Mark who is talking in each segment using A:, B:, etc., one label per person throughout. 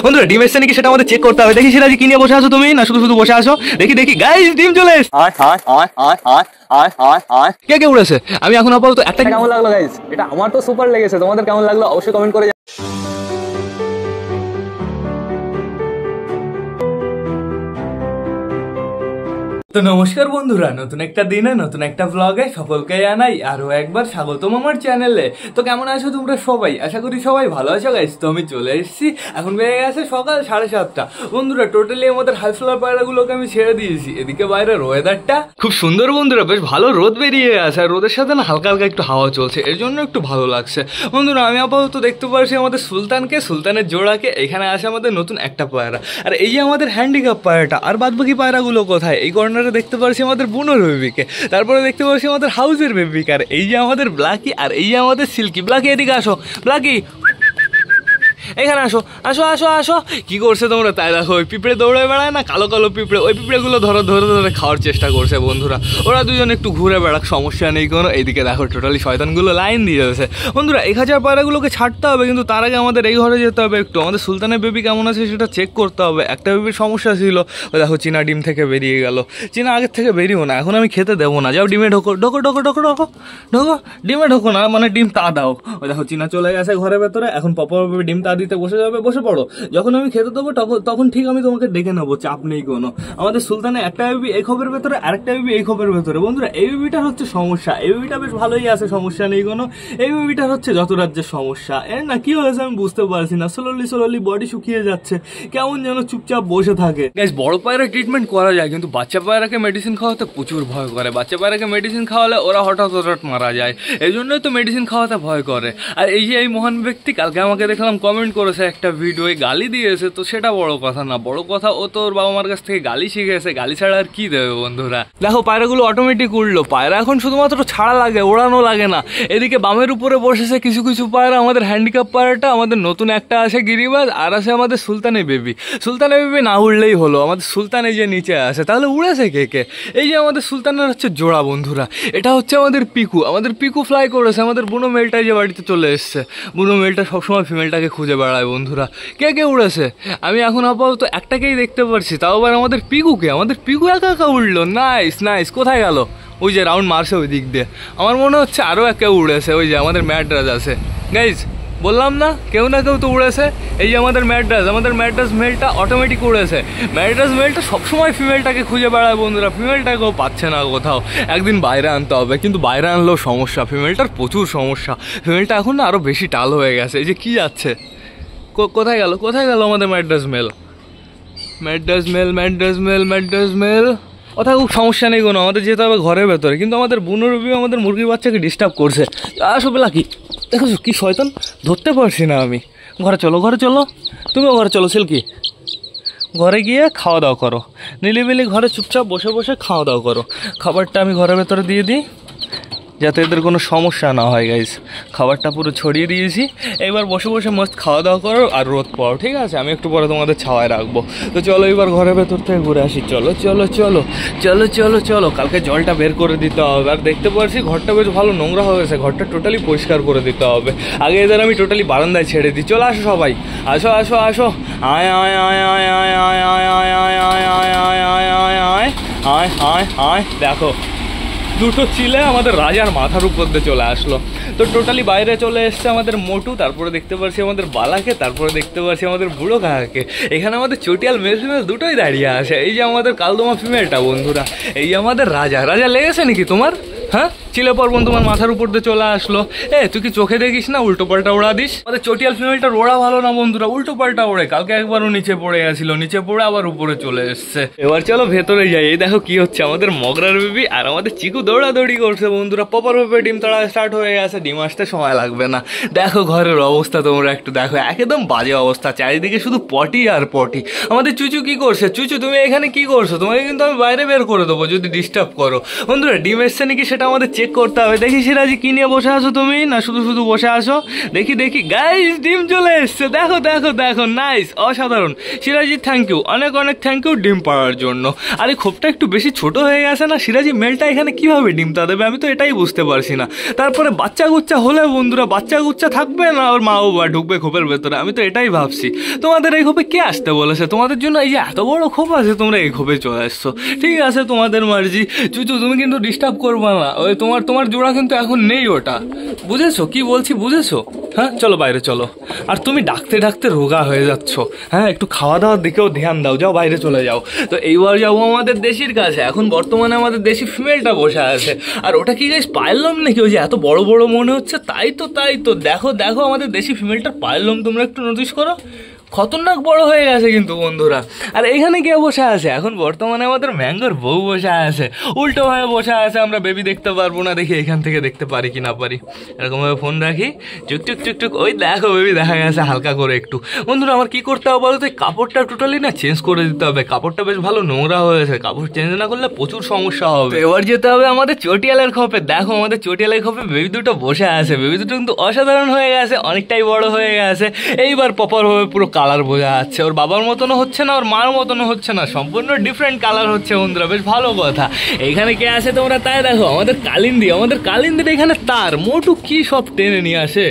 A: বন্ধুরা ডিম এসছে নাকি সেটা আমাদের চেক করতে হবে। দেখি সেটা কি নিয়ে বসে আছো তুমি, না শুধু শুধু বসে আছো? দেখি দেখি গাইস, ডিম চলে এসেছে। কে কে উড়েছে? আমি এখন আপাতত একটা।
B: কেমন লাগলো গাইস? এটা আমার তো সুপার লেগেছে, তোমাদের কেমন লাগলো অবশ্যই কমেন্ট করে।
A: তো নমস্কার বন্ধুরা, নতুন একটা দিনে নতুন একটা ব্লগে সকলকে জানাই আরো একবার স্বাগতম আমার চ্যানেলে। তো কেমন আছো তোমরা সবাই? আশা করি সবাই ভালো আছো গাইস। তো আমি চলে এসেছি, এখন বেড়ে গেছে সকাল 7:30। বন্ধুরা টোটালি আমাদের হাই ফ্লাওয়ার পায়রাগুলোকে আমি ছেড়ে দিয়েছি। এদিকে বাইরের ওয়েদারটা খুব সুন্দর বন্ধুরা, বেশ ভালো রোদ বেরিয়ে গেছে, আর রোদের সাথে না হালকা হালকা একটু হাওয়া চলছে, এর জন্য একটু ভালো লাগছে। বন্ধুরা আমি আপাতত দেখতে পাচ্ছি আমাদের সুলতানের জোড়াকে। এখানে আছে আমাদের নতুন একটা পায়রা, আর এই যে আমাদের হ্যান্ডিক্যাপ পায়রাটা। আর বাদ বাকি পায়রাগুলো কোথায়? এই কর্নার দেখতে পাচ্ছি আমাদের বুনোর বেবিকে, তারপরে দেখতে পাচ্ছি আমাদের হাউসের বেবিকে, আর এই যে আমাদের ব্ল্যাকি, আর এই যে আমাদের সিল্কি। ব্ল্যাকি এদিকে আসো, ব্ল্যাকি এখানে আসো, আসো আসো আসো। কি করছে তোমরা? তাই দেখো ওই পিঁপড়ে দৌড়ে বেড়ায় না, কালো কালো পিঁপড়ে, ওই পিঁপড়েগুলো ধরে ধরে ধরে খাওয়ার চেষ্টা করছে বন্ধুরা। ওরা দুজন একটু ঘুরে বেড়াক, সমস্যা নেই কোনো। এইদিকে দেখো টোটালি শয়তানগুলো লাইন দিয়ে যাচ্ছে। বন্ধুরা 1000 পায়রাগুলোকে ছাড়তে হবে, কিন্তু তার আগে আমাদের এই ঘরে যেতে হবে, একটু আমাদের সুলতানের বেবি কেমন আছে সেটা চেক করতে হবে। একটা বেবির সমস্যা ছিল, ওই দেখো চীনা ডিম থেকে বেরিয়ে গেল। চীনা আগের থেকে বেরিয়েও না, এখন আমি খেতে দেবো না। যাও ডিমে ঢোকো ঢোকো ঢোকো ঢোকো ঢোকো ঢোকো, ডিমে ঢোকো না, মানে ডিম তা দাও। ওই দেখো চীনা চলে গেছে ঘরের ভেতরে, এখন পপা ডিম তা দিতে বসে যাবে। বসে পড়ো, যখন আমি খেতে দেবো তখন ঠিক আমি তোমাকে ডেকে নেবো, চাপ নেই কোনো। আমাদের সুলতানে একটা বেবি এই খোপের ভেতরে, আরেকটা বেবি এই খোপের ভেতরে। বন্ধুরা এই বেবিটার হচ্ছে সমস্যা, এই বেবিটা বেশ ভালোই আছে, সমস্যা নেই কোনো। এই বেবিটার হচ্ছে যত রাজ্যের সমস্যা। এর না কি হয়েছে আমি বুঝতে পারছি না, স্লোলি বডি শুকিয়ে যাচ্ছে, কেমন যেন চুপচাপ বসে থাকে। গাইস বড় পায়রা ট্রিটমেন্ট করা যায়, কিন্তু বাচ্চা পায়রাকে মেডিসিন খাওয়াতে প্রচুর ভয় করে। বাচ্চা পায়রাকে মেডিসিন খাওয়ালে ওরা হঠাৎ মারা যায়, এই জন্যই তো মেডিসিন খাওয়াতে ভয় করে। আর এই যে এই মহান ব্যক্তি কালকে আমাকে দেখলাম কমেন্ট করেছে একটা ভিডিও, গালি দিয়েছে, তো সেটা বড় কথা না। বড় কথা ও তো ওর বাবা মার কাছ থেকে গালি শিখেছে, গালি ছাড়া আর কি দেবে বন্ধুরা। দেখো পায়রাগুলো অটোমেটিক উঠলো, পায়রা এখন শুধুমাত্র ছাড়া লাগে, ওড়ানো লাগে না। এদিকে বামের উপরে বসেছে কিছু কিছু পায়রা, আমাদের হ্যান্ডিক্যাপ পায়রাটা, আমাদের নতুন একটা আছে গিরিবাজ, আর আছে আমাদের সুলতানের বেবি। সুলতানের বেবি না উড়লেই হলো, আমাদের সুলতান এই যে নিচে আছে, তাহলে উড়েছে কে কে? এই যে আমাদের সুলতানের হচ্ছে জোড়া বন্ধুরা, এটা হচ্ছে আমাদের পিকু। আমাদের পিকু ফ্লাই করেছে, আমাদের বুনো মেলটা যে বাড়িতে চলে এসছে। বুনো মেলটা সবসময় ফিমেলটাকে খুঁজে বেড়ায় বন্ধুরা। কে কে উড়েছে? আমি এখন আপাতত একটাকেই দেখতে পারছি, তাও আবার আমাদের পিকুকে। আমাদের পিকু একা একা উড়লো। নাইস নাইস, কোথায় গেল? ওই যে রাউন্ড মারছে ওই দিক দিয়ে, আমার মনে হচ্ছে আরও একে উড়েছে। ওই যে আমাদের ম্যাড্রাস আছে গাইজ, বললাম না কেউ না কেউ তো উড়েছে। এই যে আমাদের ম্যাড্রাস মেলটা অটোমেটিক উড়েছে। ম্যাড্রাস মেলটা সবসময় ফিমেলটাকে খুঁজে বেড়ায় বন্ধুরা, ফিমেলটাকেও পাচ্ছে না কোথাও। একদিন বাইরে আনতে হবে, কিন্তু বাইরে আনলেও সমস্যা, ফিমেলটার প্রচুর সমস্যা। ফিমেলটা এখন না আরও বেশি টাল হয়ে গেছে। এই যে কি যাচ্ছে, কোথায় গেল আমাদের ম্যাড্রাস মেল? কথা খুব সমস্যা নেই কোনো, আমাদের যেতে হবে ঘরের ভেতরে। কিন্তু আমাদের বুনো রবি আমাদের মুরগির বাচ্চাকে ডিস্টার্ব করছে। আসলে কি দেখো কি শয়তান, ধরতে পারছি না আমি। ঘরে চলো তুমিও ঘরে চলো সিল্কি, ঘরে গিয়ে খাওয়া দাওয়া করো, নিলিবিলি ঘরে চুপচাপ বসে বসে খাওয়া দাওয়া করো। খাবারটা আমি ঘরের ভেতরে দিয়ে দিই যাতে এদের কোনো সমস্যা না হয় গাইস। খাবারটা পুরো ছড়িয়ে দিয়েছি, এবার বসে বসে মস্ত খাওয়া দাওয়া করো আর রোদ পাও, ঠিক আছে? আমি একটু পরে তোমাদের ছাওয়ায় রাখবো। তো চলো এবার ঘরের ভেতর থেকে ঘুরে আসি। চলো কালকে জলটা বের করে দিতে হবে। আর দেখতে পাচ্ছি ঘরটা বেশ ভালো নোংরা হয়েছে, ঘরটা টোটালি পরিষ্কার করে দিতে হবে। আগে এদের আমি টোটালি বারান্দায় ছেড়ে দিই। চলো আসো সবাই, আসো আয় আয় আয় আয় আয় আয় আয় আয় আয় আয় আয় আয় আয় আয় আয় আয় আয় আয়। দেখো দুটো চিলে আমাদের রাজার মাথার উপর দিয়ে চলে আসলো। তো টোটালি বাইরে চলে এসছে আমাদের মোটু, তারপরে দেখতে পাচ্ছি আমাদের বালাকে, তারপরে দেখতে পাচ্ছি আমাদের বুড়ো কাকাকে। এখানে আমাদের চটিয়াল মেল ফিমেল দুটোই দাঁড়িয়ে আছে। এই যে আমাদের কালদমা ফিমেলটা বন্ধুরা, এই আমাদের রাজা লেগেছে নাকি তোমার? হ্যাঁ, চিলে পর্বন তোমার মাথার উপর দিয়ে চলে আসলো। তুই কি চোখে দেখিস না? উল্টো পাল্টা ওড়া দিস। আমাদের চটিয়াল ফিমেলটার ওড়া ভালো না বন্ধুরা, উল্টো পাল্টা ওড়ে। কালকে একবারও নিচে পড়ে গেছিল, নিচে পড়ে আবার উপরে চলে এসছে। এবার চলো ভেতরে যাই। এই দেখো কি হচ্ছে, আমাদের মগরার বেবি আর আমাদের চিকু দৌড়াদৌড়ি করছে বন্ধুরা। পপার ভাবে ডিম তাড়া স্টার্ট হয়ে গেছে, ডিম আসতে সময় লাগবে না। দেখো ঘরের অবস্থা তোমরা একটু দেখো, একদম বাজে অবস্থা, চারিদিকে শুধু পটি আর পটি। আমাদের চুচু কি করছে? চুচু তুমি এখানে কি করছো? তোমাকে কিন্তু আমি বাইরে বের করে দেবো যদি ডিস্টার্ব করো। বন্ধুরা ডিম এসছে নাকি সেটা আমাদের চেক চেক করতে হবে। দেখি সিরাজি কি নিয়ে বসে আছো তুমি, না শুধু শুধু বসে আছো? দেখি দেখি গাইস, ডিম চলে এসছে, দেখো দেখো দেখো, নাইস, অসাধারণ। সিরাজি থ্যাংক ইউ, অনেক অনেক থ্যাংক ইউ ডিম পাড়ার জন্য। আর এই খোপটা একটু বেশি ছোট হয়ে গেছে না? সিরাজি মেলটা এখানে কিভাবে ডিমটা দেবে আমি তো এটাই বুঝতে পারছি না। তারপরে বাচ্চা গুচ্চা হলে বন্ধুরা, বাচ্চা গুচ্চা থাকবে না ওর মা বাবা ঢুকবে খোপের ভেতরে, আমি তো এটাই ভাবছি। তোমাদের এই খোপে কে আসতে বলেছে? তোমাদের জন্য এই যে এত বড় খোপ আছে, তোমরা এই খোপে চলে আসছো, ঠিক আছে, তোমাদের মার্জি। চুচু তুমি কিন্তু ডিস্টার্ব করবা না, ওই তোমার জোড়া কিন্তু এখন নেই, ওটা বুঝেছো? কি বলছি বুঝেছো? হ্যাঁ চলো বাইরে চলো। আর তুমি ডাকতে ডাকতে রোগা হয়ে যাচ্ছ, হ্যাঁ একটু খাওয়া দাওয়ার দিকেও ধ্যান দাও, যাও বাইরে চলে যাও। তো এইবার যাবো আমাদের দেশির কাছে। এখন বর্তমানে আমাদের দেশি ফিমেলটা বসে আছে। আর ওটা কি গাইস পায়ের লোম নাকি? ওই যে এত বড় বড় মনে হচ্ছে, তাই তো তাই তো, দেখো দেখো আমাদের দেশি ফিমেলটার পায়ের লোম তোমরা একটু নোটিস করো, খতরনাক বড় হয়ে গেছে কিন্তু বন্ধুরা। আর এখানে কে বসে আছে? এখন বর্তমানে আমাদের ম্যাঙ্গোর বউ বসে আছে, উল্টো হয়ে বসে আছে। আমরা বেবি দেখতে পারবো না, দেখি এখান থেকে দেখতে পারি কি না পারি। এরকমভাবে ফোন রাখি, চুকটুক চুকটুক, ওই দেখো বেবি দেখা গেছে হালকা করে একটু। বন্ধুরা আমার কি করতে হবে বলো তো? কাপড়টা টোটালি না চেঞ্জ করে দিতে হবে, কাপড়টা বেশ ভালো নোংরা হয়েছে, কাপড় চেঞ্জ না করলে প্রচুর সমস্যা হবে। এবার যেতে হবে আমাদের চটিয়ালের খোপে। দেখো আমাদের চটিয়ালের খোপে বেবি দুটো বসে আছে, বেবি দুটো কিন্তু অসাধারণ হয়ে গেছে, অনেকটাই বড় হয়ে গেছে। এইবার প্রপার ভাবে পুরো কালার বোঝা যাচ্ছে, ওর বাবার মতনও হচ্ছে না, ওর মার মতনও হচ্ছে না, সম্পূর্ণ ডিফারেন্ট কালার হচ্ছে বন্ধুরা, বেশ ভালো কথা। এইখানে কে আছে তোমরা তাই দেখো, আমাদের কালিন্দি। আমাদের কালিন্দির এখানে তার মোটু কি সব টেনে নিয়ে আসে,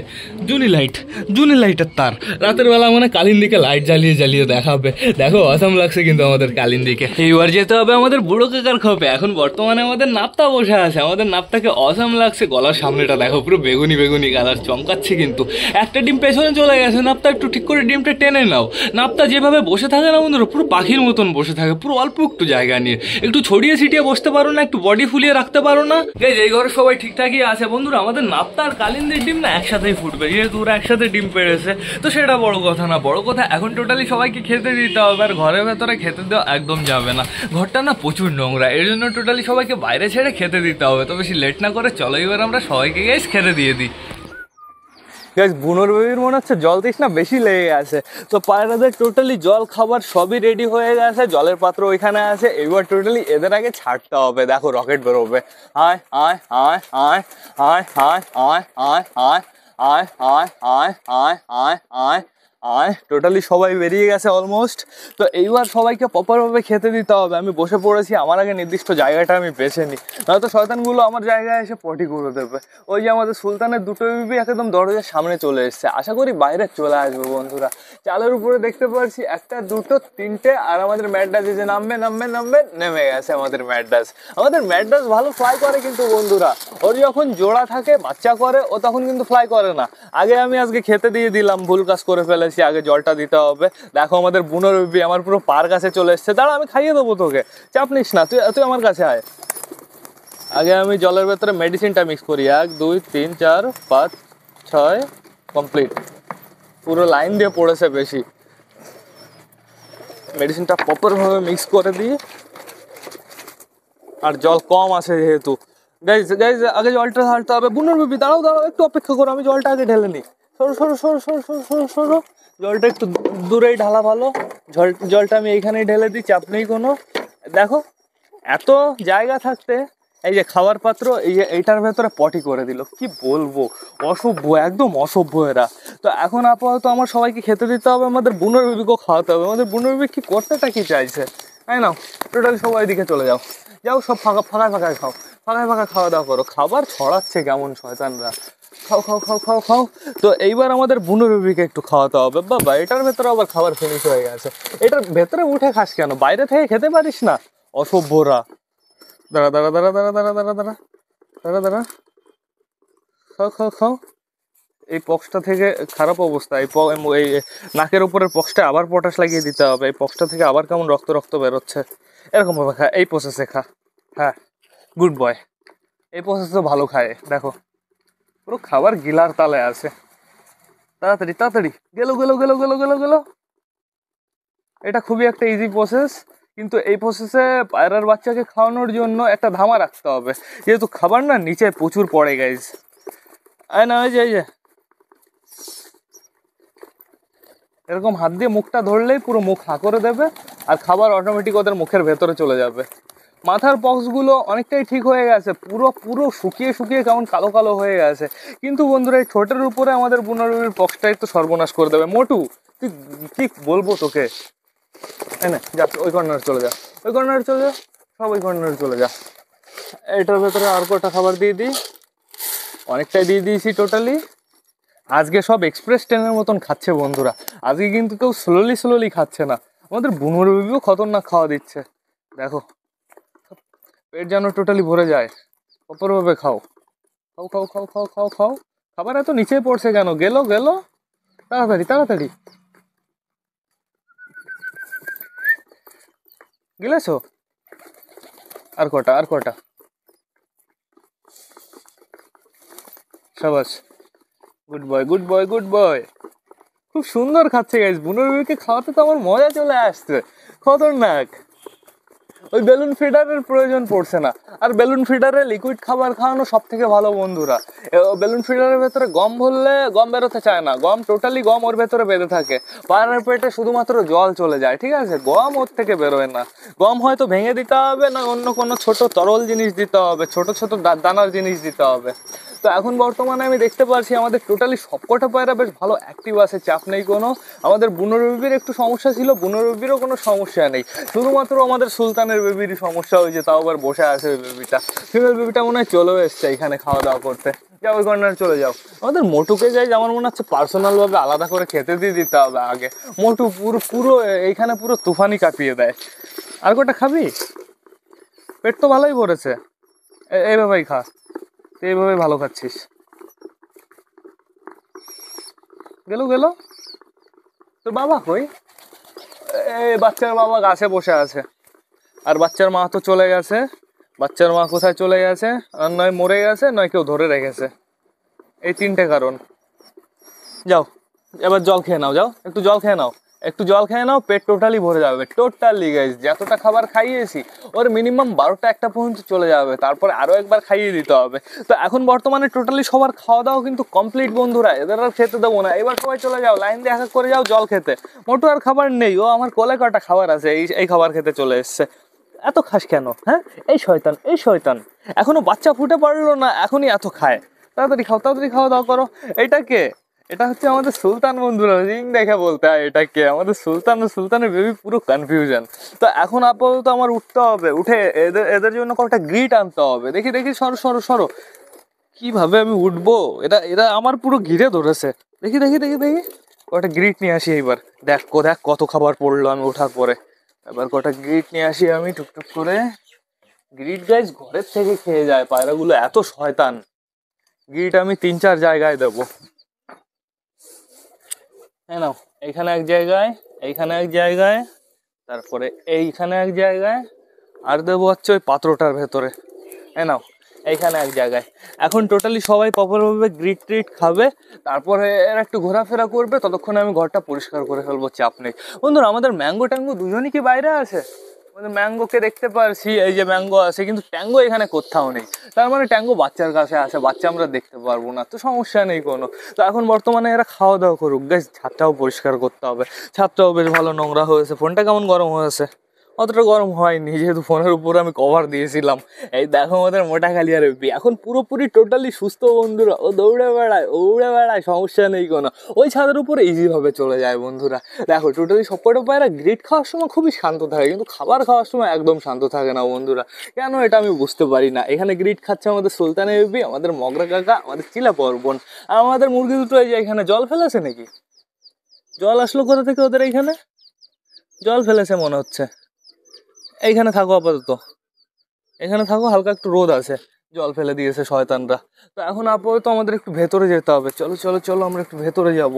A: জুনি লাইটের তার। রাতের বেলা মানে কালিন্দিকে লাইট জ্বালিয়ে জ্বালিয়ে দেখাবে, দেখো অসাম লাগছে কিন্তু আমাদের কালিন্দিকে। এইবার যেতে হবে আমাদের বুড়ো কাকার খোপে। এখন বর্তমানে আমাদের নাপ্তা বসে আছে, আমাদের নাপ্তাকে অসাম লাগছে, গলার সামনেটা দেখো পুরো বেগুনি বেগুনি কালার, চমকাচ্ছে কিন্তু। একটা ডিম পেছনে চলে গেছে, নাপ্তা একটু ঠিক করে ডিমটা টেনে নাও। নাপ্তা যেভাবে বসে থাকে না বন্ধুরা, পুরো পাখির মতন বসে থাকে, পুরো অল্প একটু জায়গা নিয়ে। একটু ছড়িয়ে ছিটিয়ে বসতে পারো না? একটু বডি ফুলিয়ে রাখতে পারো না? এই ঘরে সবাই ঠিকঠাকই আছে বন্ধুরা। আমাদের নাপ্তা আর কালিন্দির ডিম না একসাথেই ফুটবে, যেহেতু ওরা একসাথে ডিম পেড়েছে, তো সেটা বড় কথা না। বড় কথা এখন টোটালি সবাইকে খেতে দিতে হবে, আর ঘরের ভেতরে খেতে দেওয়া একদম যাবে না, ঘরটা না প্রচুর নোংরা, এর জন্য টোটালি সবাইকে বাইরে ছেড়ে খেতে দিতে হবে। তো বেশি লেট না করে চলো এবার আমরা সবাইকে গাইস খেতে দিয়ে দিই। গাইস বুনোর বেবির মনে হচ্ছে জল তৃষ্ণা বেশি লেগে গেছে, তো পায়রাদের টোটালি জল খাবার সবই রেডি হয়ে গেছে, জলের পাত্র ওইখানে আছে। এবার টোটালি এদের আগে ছাড়তে হবে, দেখো রকেট বেরোবে। আয় আয় আয় আয় আয় আয় আয় আয় আয় আয় আয় আয় আয় আয় আয় আয়, টোটালি সবাই বেরিয়ে গেছে অলমোস্ট। তো এইবার সবাইকে প্রপারভাবে খেতে দিতে হবে। আমি বসে পড়েছি, আমার আগে নির্দিষ্ট জায়গাটা আমি বেছে নিই, নয়তো শয়তানগুলো আমার জায়গায় এসে পটি করে দেবে। ওই যে আমাদের সুলতানের দুটো বেবি একদম দরজার সামনে চলে এসছে, আশা করি বাইরে চলে আসবে বন্ধুরা। চালের উপরে দেখতে পাচ্ছি একটা দুটো তিনটে, আর আমাদের ম্যাডাস যে নামবে নামবে নামবে, নেমে গেছে আমাদের ম্যাডাস। আমাদের ম্যাডাস ভালো ফ্লাই করে কিন্তু বন্ধুরা, ওর যখন জোড়া থাকে বাচ্চা করে, ও তখন কিন্তু ফ্লাই করে না। আমি আজকে খেতে দিয়ে দিলাম, ভুল কাজ করে ফেলেছি, আগে জলটা দিতে হবে। দেখো আমাদের বুনোর বেবি আমার পুরো পার কাছে চলে এসছে, দাঁড়া আমি খাইয়ে দেবো তোকে, চাপ নিস না, তুই আমার কাছে আয়। আগে আমি জলের ভেতরে মেডিসিনটা মিক্স করি, 1 2 3 4 5 6 কমপ্লিট, পুরো লাইন দিয়ে পড়েছে বেশি। মেডিসিনটা প্রপারভাবে মিক্স করে দিই, আর জল কম আছে যেহেতু। গাইজ আগে জলটা ঢালতে হবে। বুনোর বেবি দাঁড়াও একটু অপেক্ষা করো, আমি জলটা আগে ঢেলে নিই। সরো, জলটা একটু দূরেই ঢালা ভালো। জলটা আমি এইখানেই ঢেলে দিই, চাপ নেই কোনো। দেখো এত জায়গা থাকতে এই যে খাবার পাত্র, এইটার ভেতরে পটি করে দিল, কি বলবো, অসভ্য, একদম অসভ্য এরা। তো এখন আপাতত আমার সবাইকে খেতে দিতে হবে, আমাদের বুনোর বেবিকেও খাওয়াতে হবে। আমাদের বুনোর বেবি কি করতেটা কি চাইছে, তাই না? টোটাল সবাই দিকে চলে যাও, সব ফাঁকায় খাও, ফাঁকায় খাওয়া দাওয়া করো। খাবার ছড়াচ্ছে কেমন শয়তানরা, খাও। তো এইবার আমাদের বুনোর বেবিকে একটু খাওয়াতে হবে। বাবা এটার ভেতরে আবার খাবার ফিনিশ হয়ে গেছে, এটার ভেতরে উঠে খাস কেন, বাইরে থেকে খেতে পারিস না, অসভ্যরা। দাঁড়া, খাও। এই পক্সটা থেকে খারাপ অবস্থা, এই নাকের উপরের পক্সটা আবার পটাশ লাগিয়ে দিতে হবে। এই পক্সটা থেকে আবার কেমন রক্ত বেরোচ্ছে, এরকম ভাবে খা, এই প্রসেসে খা। হ্যাঁ গুড বয়, এই প্রসেসে ভালো খায়। দেখো পুরো খাবার গিলার তালে আছে, তাড়াতাড়ি গেল। এটা খুবই একটা ইজি প্রসেস, কিন্তু এই প্রসেসে পায়রার বাচ্চাকে খাওয়ানোর জন্য একটা ধামা রাখতে হবে, যেহেতু খাবার না নিচে প্রচুর পড়ে গাইজ। না এই যে এরকম হাত দিয়ে মুখটা ধরলেই পুরো মুখ হাঁ করে দেবে, আর খাবার অটোমেটিক ওদের মুখের ভেতরে চলে যাবে।
B: মাথার পক্সগুলো অনেকটাই ঠিক হয়ে গেছে, পুরো পুরো শুকিয়ে শুকিয়ে কেমন কালো কালো হয়ে গেছে। কিন্তু বন্ধুরা এই ঠোঁটের উপরে আমাদের বুনোরুবির পক্সটাই তো সর্বনাশ করে দেবে। মোটু তুই কি বলবো তোকে, না যা ওই কর্নারে চলে যা, ওই কর্নারে চলে যা, সব ওই কর্নারে চলে যা। এটার ভেতরে আর কটা খাবার দিয়ে দিই, অনেকটাই দিয়ে দিয়েছি টোটালি। আজকে সব এক্সপ্রেস ট্রেনের মতন খাচ্ছে বন্ধুরা, আজকে কিন্তু কেউ স্লোলি স্লোলি খাচ্ছে না, আমাদের বুনোরবিও খতরনাক খাওয়া দিচ্ছে। দেখো পেট যেন টোটালি ভরে যায়, প্রপারভাবে খাও, খাও খাও খাও খাও খাও খাও। খাবার এত নিচে পড়ছে কেন, গেলো গেলো, তাড়াতাড়ি তাড়াতাড়ি গিলেছো? আর কটা, আর কটা, সাবাস, good boy good boy good boy. খুব সুন্দর খাচ্ছে গাইস, বুনোরবিকে খাওয়াতে তো আমার মজা চলে আসছে, খতরনাক। ওই বেলুন ফিডারের প্রয়োজন পড়ছে না, আর বেলুন ফিডারে লিকুইড খাবার খাওয়ানো সব থেকে ভালো বন্ধুরা। বেলুন ফিডারের ভেতরে গম ভরলে গম বেরোতে চায় না, গম টোটালি গম ওর ভেতরে বেঁধে থাকে, পায়রার পেটে শুধুমাত্র জল চলে যায়, ঠিক আছে, গম ওর থেকে বেরোয় না। গম হয়তো ভেঙে দিতে হবে, না অন্য কোনো ছোট তরল জিনিস দিতে হবে, ছোট ছোট দানার জিনিস দিতে হবে। তো এখন বর্তমানে আমি দেখতে পাচ্ছি আমাদের টোটালি সবকটা পায়রা বেশ ভালো অ্যাক্টিভ আছে, চাপ নেই কোনো। আমাদের বুনোরবির একটু সমস্যা ছিল, বুনোরবিরও কোনো সমস্যা নেই, শুধুমাত্র আমাদের সুলতানের বেবিরই সমস্যা হয়েছে, তাও আবার বসে আছে ওই বেবিটা। ফিমেল বেবিটা মনে হয় চলেও এসছে এখানে খাওয়া দাওয়া করতে। যাও ওই কর্নারে চলে যাও। আমাদের মোটুকে যাই আমার মনে হচ্ছে পার্সোনালভাবে আলাদা করে খেতে দিয়ে দিতে হবে আগে। মোটু পুরো পুরো এইখানে পুরো তুফানি কাঁপিয়ে দেয়। আর কটা খাবি? পেট তো ভালোই ভরেছে, এইভাবেই খা, এইভাবে ভালো খাচ্ছিস। গেল গেল, তোর বাবা কই? এই বাচ্চার বাবা গাছে বসে আছে, আর বাচ্চার মা তো চলে গেছে। বাচ্চার মা কোথায় চলে গেছে? আর নয় মরে গেছে, নয় কেউ ধরে রেখেছে, এই তিনটে কারণ। যাও এবার জল খেয়ে নাও, যাও একটু জল খেয়ে নাও, একটু জল খেয়ে নাও, পেট টোটালি ভরে যাবে, টোটালি গাইস। যতটা খাবার খাইয়েছি ওর মিনিমাম 12টা 1টা পর্যন্ত চলে যাবে, তারপরে আরো একবার খাইয়ে দিতে হবে। তো এখন বর্তমানে টোটালি সবার খাওয়া দাওয়া কিন্তু কমপ্লিট বন্ধুরা, এদের আর খেতে দেবো না। এবার সবাই চলে যাও, লাইন দিয়ে এক এক করে যাও জল খেতে। মোটু আর খাবার নেই, ও আমার কোলে কটা খাবার আছে, এই খাবার খেতে চলে এসছে। এত খাস কেন হ্যাঁ? এই শয়তান, এই শয়তান, এখনো বাচ্চা ফুটে পারলো না, এখনই এত খায়। তাড়াতাড়ি খাও, তাড়াতাড়ি খাওয়া দাওয়া করো। এইটা কে? এটা হচ্ছে আমাদের সুলতান বন্ধুরা, রিং দেখে বলতে হয় এটা কে। আমাদের সুলতান ও সুলতানের বেবি পুরো কনফিউশন। তো এখন আপাতত আমার উঠতে হবে, উঠে এদের এদের জন্য কয়েকটা গ্রিট আনতে হবে। দেখি দেখি, সরো সরো সরো, কিভাবে আমি উঠবো? এরা এরা আমার পুরো ঘিরে ধরেছে। দেখি দেখি দেখি দেখি, কটা গ্রিট নিয়ে আসি এইবার। দেখ দেখ কত খাবার পড়লো আমি ওঠার পরে। এবার কটা গ্রিট নিয়ে আসি আমি টুকটুক করে। গ্রিট গাইজ ঘরের থেকে খেয়ে যায়, পায়রাগুলো এত শয়তান। গ্রিট আমি 3-4 জায়গায় দেবো। হ্যাঁ নাও, এইখানে এক জায়গায়, এইখানে এক জায়গায়, তারপরে এইখানে এক জায়গায়, আর দেবো হচ্ছে ওই পাত্রটার ভেতরে। হ্যাঁ নাও, এইখানে এক জায়গায়। এখন টোটালি সবাই প্রপারভাবে গ্রিট ট্রিট খাবে, তারপরে এরা একটু ঘোরাফেরা করবে, ততক্ষণে আমি ঘরটা পরিষ্কার করে ফেলবো, চাপ নেই। বন্ধুরা আমাদের ম্যাঙ্গো ট্যাঙ্গো দুজনই কি বাইরে আছে? আমাদের ম্যাঙ্গোকে দেখতে পারছি, এই যে ম্যাঙ্গো আছে, কিন্তু ট্যাঙ্গো এখানে কোথাও নেই। তার মানে ট্যাঙ্গো বাচ্চার কাছে আছে, বাচ্চা আমরা দেখতে পারবো না, তো সমস্যা নেই কোনো। তো এখন বর্তমানে এরা খাওয়া দাওয়া করুক গাইস, ছাদটাও পরিষ্কার করতে হবে। ছাদটাও বেশ ভালো নোংরা হয়েছে। ফোনটা কেমন গরম হয়েছে? অতটা গরম হয়নি, যেহেতু ফোনের উপরে আমি কভার দিয়েছিলাম। এই দেখো আমাদের মোটা কালিয়া বেবি এখন পুরোপুরি টোটালি সুস্থ বন্ধুরা, ও দৌড়ে বেড়ায়, ও উড়ে বেড়ায়, সমস্যা নেই কোনো। ওই ছাদের উপরে ইজি ভাবে চলে যায় বন্ধুরা। দেখো টোটালি সবকটা পায়রা গ্রিট খাওয়ার সময় খুবই শান্ত থাকে, কিন্তু খাবার খাওয়ার সময় একদম শান্ত থাকে না বন্ধুরা। কেন এটা আমি বুঝতে পারি না। এখানে গ্রিট খাচ্ছে আমাদের সুলতানের বেবি, আমাদের মগরা কাকা, আমাদের চিলা পর্বন। আর আমাদের মুরগি দুটো এই যে এখানে জল ফেলেছে নাকি? জল আসলো কোথা থেকে ওদের এইখানে? জল ফেলেছে মনে হচ্ছে। এইখানে থাকো আপাতত, এখানে থাকো, হালকা একটু রোদ আছে, জল ফেলে দিয়েছে শয়তানরা। তো এখন আপাতত আমাদের একটু ভেতরে যেতে হবে। চলো চলো চলো, আমরা একটু ভেতরে যাব।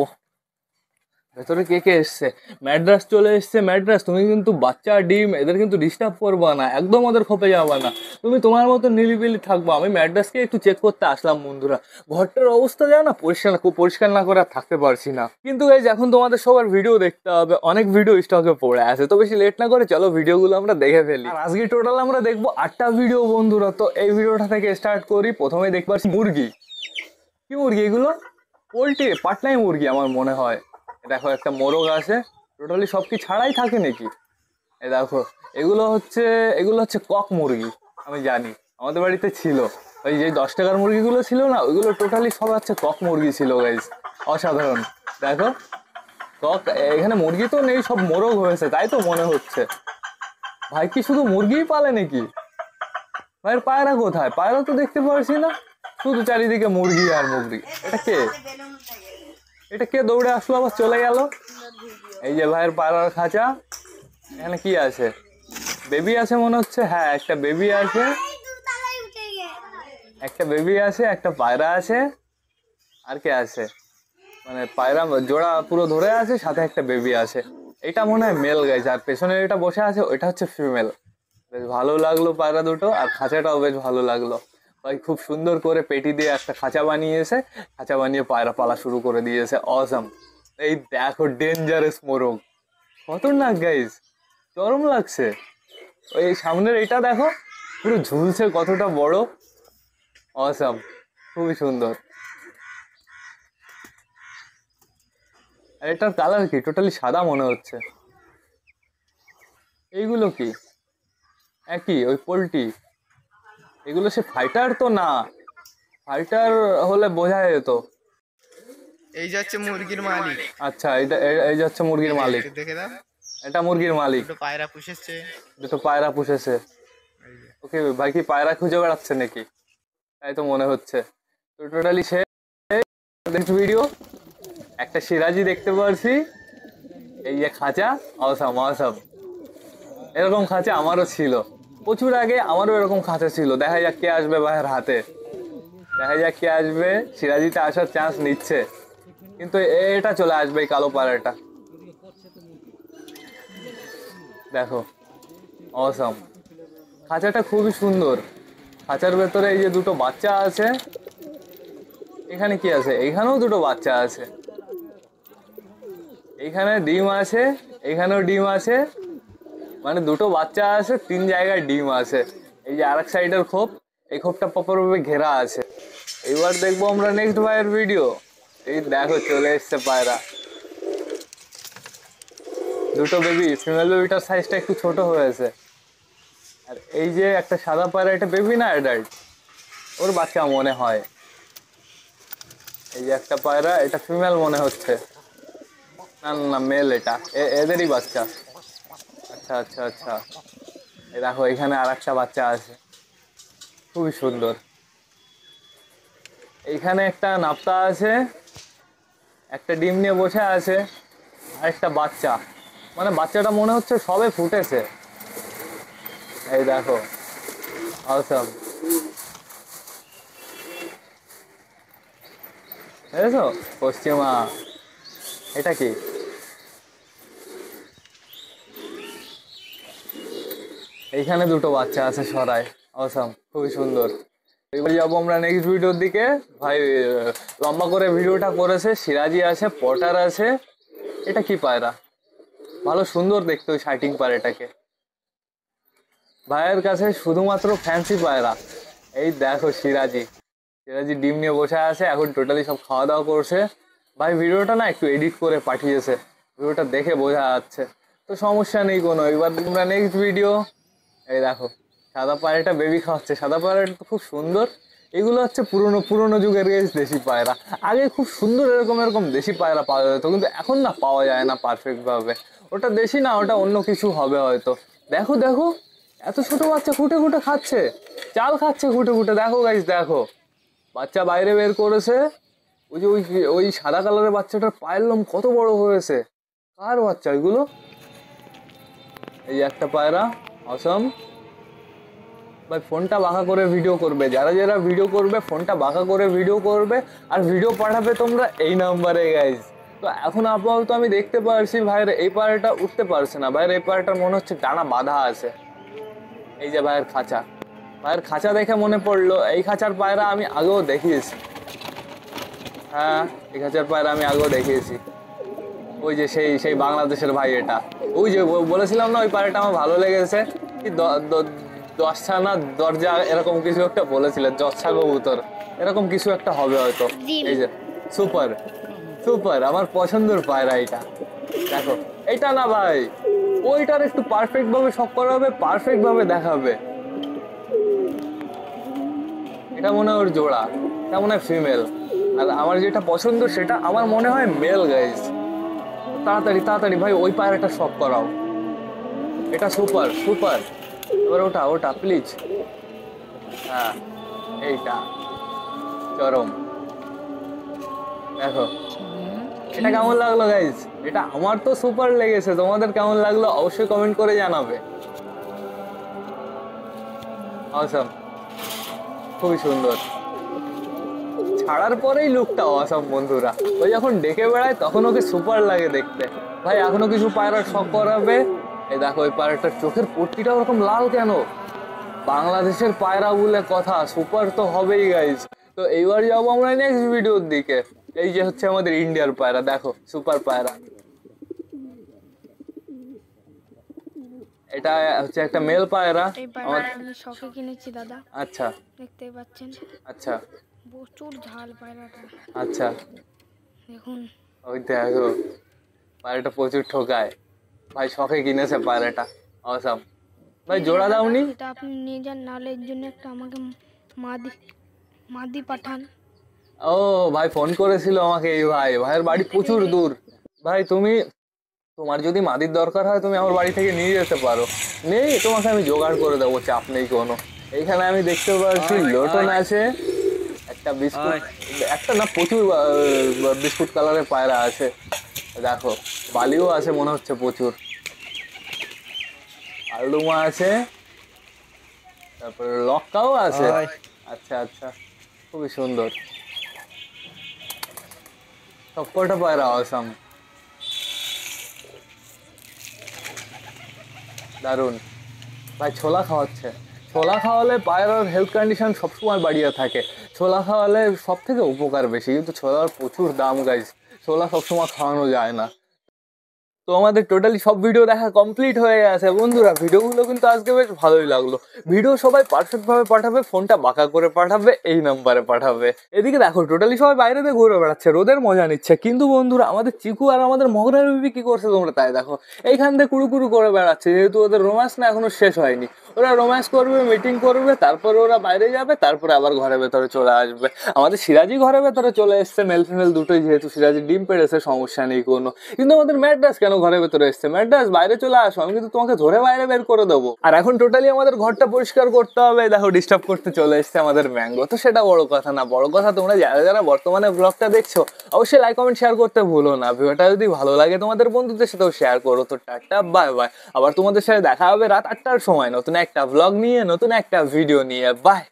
B: ভেতরে কে কে এসছে? ম্যাড্রাস চলে এসছে। ম্যাড্রাস, তুমি কিন্তু বাচ্চা ডিম এদের কিন্তু ডিস্টার্ব করবা না, একদম ওদের খোপে যাবা না, তুমি তোমার মতো নিলিবিলি থাকবো। আমি ম্যাড্রাসকে একটু চেক করতে আসলাম বন্ধুরা। ঘরটার অবস্থা যাও না, পরিষ্কার না করে আর থাকতে পারছি না। কিন্তু এই এখন তোমাদের সবার ভিডিও দেখতে হবে, অনেক ভিডিও স্টকে পড়ে আছে। তো বেশি লেট না করে চলো ভিডিওগুলো আমরা দেখে ফেলি। আর আজকে টোটাল আমরা দেখবো 8টা ভিডিও বন্ধুরা। তো এই ভিডিওটা থেকে স্টার্ট করি। প্রথমেই দেখতে পাচ্ছি মুরগি। কি মুরগি এগুলো? পোল্ট্রি, পাটনাই মুরগি আমার মনে হয়। দেখো একটা মোরগ আছে, টোটালি সব কি ছাড়াই থাকে নাকি? এই দেখো, এগুলো হচ্ছে কক মুরগি। আমি জানি, আমাদের বাড়িতে ছিল। ওই যে 10 টাকার মুরগিগুলো ছিল না, ওইগুলো টোটালি সব হচ্ছে কক মুরগি ছিল গাইস। অসাধারণ। দেখো কক, এখানে মুরগি তো নেই, সব মোরগ হয়েছে তাই তো মনে হচ্ছে। ভাই কি শুধু মুরগিই পালে নাকি? ভাইয়ের পায়রা কোথায়? পায়রা তো দেখতে পারছি না, শুধু চারিদিকে মুরগি আর মুরগি। এটা কে দৌড়ে আসলো আবার চলে গেল? এই যে ভাইয়ের পায়রার খাঁচা। এখানে কি আছে? বেবি আছে মনে হচ্ছে। হ্যাঁ, একটা বেবি আছে, একটা পায়রা আছে। আর কে আছে? মানে পায়রা জোড়া পুরো ধরে আছে, সাথে একটা বেবি আছে। এটা মনে হয় মেল গাইছে, আর পেছনে এটা বসে আছে ওইটা হচ্ছে ফিমেল। বেশ ভালো লাগলো পায়রা দুটো, আর খাঁচাটাও বেশ ভালো লাগলো। ভাই খুব সুন্দর করে পেটি দিয়ে একটা খাঁচা বানিয়েছে, খাঁচা বানিয়ে পায়রা পালা শুরু করে দিয়েছে। অসাম। এই দেখো ডেঞ্জারাস মোরগ, খতরনাক গাইস, চরম লাগছে। ওই সামনের এটা দেখো, পুরো ঝুলছে কতটা বড়। অসাম, খুবই সুন্দর। আর এটার কালার কি? টোটালি সাদা মনে হচ্ছে। এইগুলো কি? একই ওই পোল্ট্রি। এগুলো সে ফাইটার তো না, ফাইটার হলে বোঝা যেত।
C: এই যাচ্ছে মুরগির মালিক।
B: আচ্ছা, এই যাচ্ছে মুরগির মালিক।
C: দেখে দাও,
B: এটা মুরগির মালিক।
C: দুটো পায়রা পুষেছে।
B: ওকে ভাই, কি পায়রা খুঁজে বেড়াচ্ছে নাকি? তাই তো মনে হচ্ছে। তো টোটালি সে ভিডিও একটা সিরাজি দেখতে পারছি। এই যে খাঁচা, অসাম অসাম। এরকম খাঁচা আমারও ছিল প্রচুর আগে, আমারও এরকম খাঁচা ছিল। দেখা যাক কে আসবে ভাইয়ের হাতে, দেখা যাক কে আসবে। সিরাজিতে আসার চান্স নিচ্ছে, কিন্তু এটা চলে আসবে, এই কালো পায়রাটা। দেখো অসাম, খাঁচাটা খুবই সুন্দর। খাঁচার ভেতরে এই যে দুটো বাচ্চা আছে। এখানে কি আছে? এখানেও দুটো বাচ্চা আছে। এইখানে ডিম আছে, এখানেও ডিম আছে। মানে দুটো বাচ্চা আছে, 3 জায়গায় ডিম আছে। এই যে আরেক সাইডের খোপ, এই খোপটা প্রপার ভাবে ঘেরা আছে। এবার দেখবো আমরা নেক্সট ভাইয়ের ভিডিও। এই দেখো চলে এসছে পায়রা, দুটো বেবি। ফিমেল বেবিটার সাইজটা একটু ছোট হয়েছে। আর এই যে একটা সাদা পায়রা, এটা বেবি না অ্যাডাল্ট, ওর বাচ্চা মনে হয়। এই যে একটা পায়রা, এটা ফিমেল মনে হচ্ছে। না না, মেল, এটা এদেরই বাচ্চা। আচ্ছা আচ্ছা আচ্ছা। এই দেখো এখানে আর একটা বাচ্চা আছে, খুবই সুন্দর। এইখানে একটা নাপ্তা আছে, একটা ডিম নিয়ে বসে আছে, আর একটা বাচ্চা। মানে বাচ্চাটা মনে হচ্ছে সবে ফুটেছে। এই দেখো অসাম, বুঝেছো? পশ্চিমা। এটা কি? এইখানে দুটো বাচ্চা আছে সরাই। অসাম, খুবই সুন্দর। এবার যাবো আমরা নেক্সট ভিডিওর দিকে। ভাই লম্বা করে ভিডিওটা করেছে। সিরাজি আছে, পটার আছে। এটা কি পায়রা? ভালো সুন্দর দেখতে ওই শাইটিং পায়রাটাকে। ভাইয়ের কাছে শুধুমাত্র ফ্যান্সি পায়রা। এই দেখো সিরাজি, সিরাজি ডিম নিয়ে বসে আছে। এখন টোটালি সব খাওয়া দাওয়া করছে। ভাই ভিডিওটা না একটু এডিট করে পাঠিয়েছে, ভিডিওটা দেখে বোঝা যাচ্ছে। তো সমস্যা নেই কোনো। এবার তোমরা নেক্সট ভিডিও। এই দেখো সাদা পায়রাটা বেবি খাওয়াচ্ছে। সাদা পায়রাটা তো খুব সুন্দর। এগুলো হচ্ছে পুরোনো যুগের দেশি পায়রা। আগে খুব সুন্দর এরকম দেশি পায়রা পাওয়া যেত, কিন্তু এখন না পাওয়া যায় না পারফেক্ট ভাবে। ওটা দেশি না, ওটা অন্য কিছু হবে হয়তো। দেখো দেখো, এত ছোট বাচ্চা খুঁটে খুঁটে খাচ্ছে, চাল খাচ্ছে খুঁটে খুঁটে। দেখো গাইস, দেখো বাচ্চা বাইরে বের করেছে। ওই যে ওই সাদা কালারের বাচ্চাটার পায়ের লোম কত বড় হয়েছে। কার বাচ্চা এগুলো? এই একটা পায়রা। অসম। ভাই ফোনটা বাঁকা করে ভিডিও করবে, যারা যারা ভিডিও করবে ফোনটা বাঁকা করে ভিডিও করবে, আর ভিডিও পাঠাবে তোমরা এই নাম্বারে গাইজ। তো এখন আপাতত আমি দেখতে পারছি ভাইয়ের এই পায়রাটা উঠতে পারছে না। ভাইয়ের এই পায়রাটার মনে হচ্ছে ডানা বাঁধা আছে। এই যে ভাইয়ের খাঁচা, ভাইয়ের খাঁচা দেখে মনে পড়লো এই খাঁচার পায়রা আমি আগেও দেখিয়েছি। হ্যাঁ, এই খাঁচার পায়রা আমি আগেও দেখিয়েছি। ওই যে সেই বাংলাদেশের ভাই এটা। ওই যে বলেছিলাম না ওই পায়রাটা আমার ভালো লেগেছে। কি 10টা না দরজা এরকম কিছু একটা বলেছিলেন, 10টা কবুতর এরকম কিছু একটা হবে হয়তো। এই যে সুপার সুপার, আমার পছন্দের পায়রা এটা। দেখো এটা না ভাই, ওইটার একটু পারফেক্ট ভাবে শখ করা হবে, পারফেক্ট ভাবে দেখাবে। এটা মনে হয় ওর জোড়া, এটা মনে হয় ফিমেল, আর আমার যেটা পছন্দ সেটা আমার মনে হয় মেল গাইজ। তাড়াতাড়ি তাড়াতাড়ি ভাই ওই পায়রাটা শখ করাও, এটা সুপার সুপার। এবার ওটা ওটা প্লিজ, হ্যাঁ এইটা চরম। দেখো এটা কেমন লাগলো গাইজ, এটা আমার তো সুপার লেগেছে, তোমাদের কেমন লাগলো অবশ্যই কমেন্ট করে জানাবে। অসম, খুবই সুন্দর, ছাড়ার পরেই লুকটা অসম বন্ধুরা। ওই যখন ডেকে বেড়ায় তখন ওকে সুপার লাগে দেখতে। ভাই এখনো কিছু পায়রার শখ করাবে। এই দেখো ওই পায়রাটার চোখের পট্টিটা ওরকম লাল কেন? বাংলাদেশের পায়রা বলে কথা, সুপার তো হবেই গাইজ। তো এইবার যাবো আমরা নেক্সট ভিডিওর দিকে। এই যে হচ্ছে আমাদের ইন্ডিয়ার পায়রা, দেখো সুপার পায়রা। এটা হচ্ছে একটা মেল পায়রা।
D: এই পায়রাটা আমি শখে কিনেছি দাদা,
B: আচ্ছা
D: দেখতেই পাচ্ছেন।
B: আচ্ছা
D: প্রচুর ঝাল পায়রাটা,
B: আচ্ছা,
D: দেখুন।
B: ওই দেখো পায়রাটা প্রচুর ঠোকায়। ভাই শখে কিনেছে পায়রাটা, অসাম। ভাই জোড়া দাওনি?
D: এটা আপনি নিয়ে যান, নাহলে এর জন্য একটা আমাকে মাদি মাদি পাঠান।
B: ও ভাই ফোন করেছিল আমাকে এই ভাই, ভাইয়ের বাড়ি প্রচুর দূর। ভাই তুমি, তোমার যদি মাদির দরকার হয় তুমি আমার বাড়ি থেকে নিয়ে যেতে পারো, নেই তোমাকে আমি জোগাড় করে দেবো, চাপ নেই কোনো। এইখানে আমি দেখতে পাচ্ছি লোটন আছে, একটা বিস্কুট, একটা না প্রচুর বিস্কুট কালারের পায়রা আছে। দেখো বালিও আছে মনে হচ্ছে প্রচুর, আলুমা আছে, তারপরে লক্কাও আছে। আচ্ছা আচ্ছা, খুবই সুন্দর, সবকটা পায়রা অসাম, দারুন। ভাই ছোলা খাওয়াচ্ছে, ছোলা খাওয়ালে পায়রার হেলথ কন্ডিশন সবসময় বাড়িয়ে থাকে। ছোলা খাওয়ালে সব থেকে উপকার বেশি, কিন্তু ছোলার প্রচুর দাম গাইজ, ছোলা সবসময় খাওয়ানো যায় না। তো আমাদের টোটালি সব ভিডিও দেখা কমপ্লিট হয়ে গেছে বন্ধুরা। ভিডিওগুলো কিন্তু আজকে বেশ ভালোই লাগলো। ভিডিও সবাই পারফেক্টভাবে পাঠাবে, ফোনটা বাঁকা করে পাঠাবে, এই নাম্বারে পাঠাবে। এদিকে দেখো টোটালি সবাই বাইরেতে ঘুরে বেড়াচ্ছে, রোদের মজা নিচ্ছে, কিন্তু বন্ধুরা আমাদের চিকু আর আমাদের মগরার বিবি কি করছে তোমরা তাই দেখো। এইখান থেকে কুড়ু করে বেড়াচ্ছে, যেহেতু ওদের রোম্যান্স না এখনো শেষ হয়নি। ওরা রোম্যান্স করবে, মিটিং করবে, তারপরে ওরা বাইরে যাবে, তারপরে আবার ঘরের ভেতরে চলে আসবে। আমাদের সিরাজি ঘরের ভেতরে চলে এসছে, মেল ফিমেল দুটোই, যেহেতু সিরাজি ডিম পেড়েছে সমস্যা নেই কোনো। কিন্তু আমাদের ম্যাড্রাস কেন ঘরের ভেতরে এসছে? ম্যাড্রাস বাইরে চলে আসো, আমি কিন্তু তোমাকে ধরে বাইরে বের করে দেবো। আর এখন টোটালি আমাদের ঘরটা পরিষ্কার করতে হবে, দেখো ডিস্টার্ব করতে চলে এসছে আমাদের ম্যাঙ্গো। তো সেটা বড় কথা না, বড় কথা তোমরা যারা যারা বর্তমানে ব্লগটা দেখছো অবশ্যই লাইক কমেন্ট শেয়ার করতে ভুলো না। ভিডিওটা যদি ভালো লাগে তোমাদের বন্ধুদের সাথেও শেয়ার করো। তো টাটা বাই বাই, আবার তোমাদের সাথে দেখা হবে রাত 8টার সময় নতুন একটা ব্লগ নিয়ে, নতুন একটা ভিডিও নিয়ে। বাই।